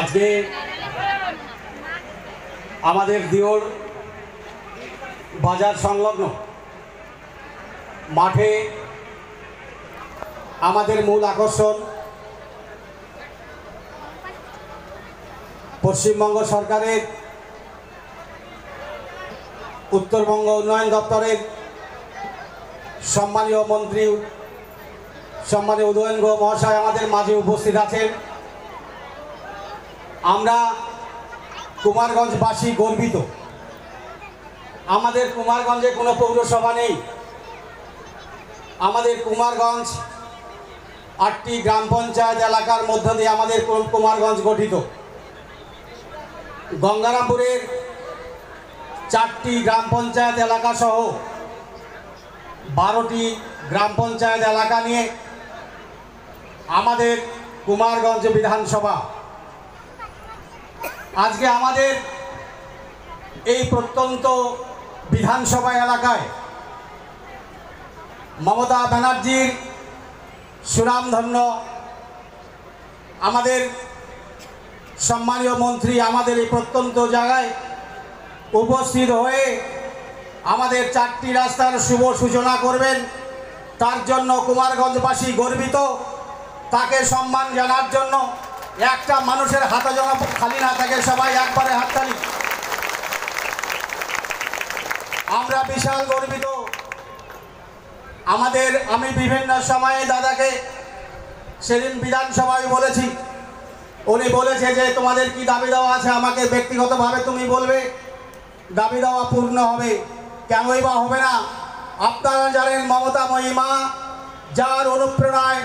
আজকে আমাদের দিওর বাজার সংলগ্ন মাঠে আমাদের মূল আকর্ষণ পশ্চিমবঙ্গ সরকারের উত্তরবঙ্গ উন্নয়ন দপ্তরের সম্মানীয় মন্ত্রী সম্মানীয় উদয়ন গুহ মহাশয় আমাদের মাঝে উপস্থিত আছেন। আমরা কুমারগঞ্জবাসী গর্বিত। আমাদের কুমারগঞ্জে কোনো পৌরসভা নেই। আমাদের কুমারগঞ্জ ৮টি গ্রাম পঞ্চায়েত এলাকার মধ্য দিয়ে আমাদের কুমারগঞ্জ গঠিত। গঙ্গারামপুরের 4টি গ্রাম পঞ্চায়েত এলাকা সহ 12টি গ্রাম পঞ্চায়েত এলাকা নিয়ে আমাদের কুমারগঞ্জ বিধানসভা। আজকে আমাদের এই প্রত্যন্ত বিধানসভা এলাকায় মমতা ব্যানার্জির সুনামধন্য আমাদের সম্মানীয় মন্ত্রী আমাদের এই প্রত্যন্ত জায়গায় উপস্থিত হয়ে আমাদের 4টি রাস্তার শুভ সূচনা করবেন। তার জন্য কুমারগঞ্জবাসী গর্বিত। তাকে সম্মান জানার জন্য একটা মানুষের হাতে যেন খালি না থাকে, সবাই একবারে হাততালি। আমরা বিশাল গর্বিত। আমি বিভিন্ন সময়ে দাদাকে সেদিন বিধানসভায় বলেছি, উনি বলেছে যে তোমাদের কি দাবি দেওয়া আছে আমাকে ব্যক্তিগতভাবে তুমি বলবে, দাবি দেওয়া পূর্ণ হবে। কেনই বা হবে না? আপনারা জানেন মমতা মহিমা যার অনুপ্রেরণায়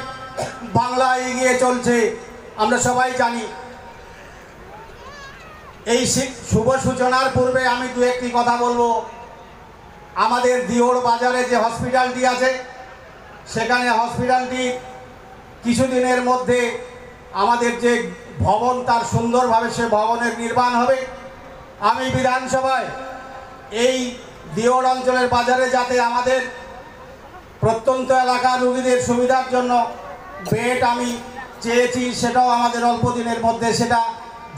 বাংলা এগিয়ে চলছে, আমরা সবাই জানি। এই শুভ সূচনার পূর্বে আমি দু একটি কথা বলবো। আমাদের দিওর বাজারে যে হসপিটালটি আছে, সেখানে হসপিটালটি কিছুদিনের মধ্যে আমাদের যে ভবন তার সুন্দরভাবে সে ভবনের নির্মাণ হবে। আমি বিধানসভায় এই দিওর অঞ্চলের বাজারে যাতে আমাদের প্রত্যন্ত এলাকার রোগীদের সুবিধার জন্য বেড আমি চেয়েছি, সেটাও আমাদের অল্প দিনের মধ্যে সেটা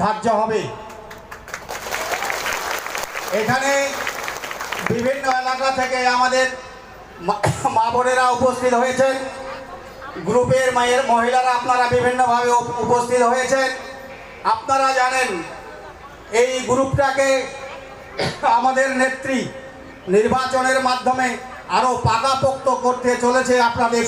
ধার্য হবে। এখানে বিভিন্ন এলাকা থেকে আমাদের মা বোনেরা উপস্থিত হয়েছেন, গ্রুপের মহিলারা আপনারা বিভিন্নভাবে উপস্থিত হয়েছেন। আপনারা জানেন এই গ্রুপটাকে আমাদের নেত্রী নির্বাচনের মাধ্যমে আরও পাকাপোক্ত করতে চলেছে। আপনাদের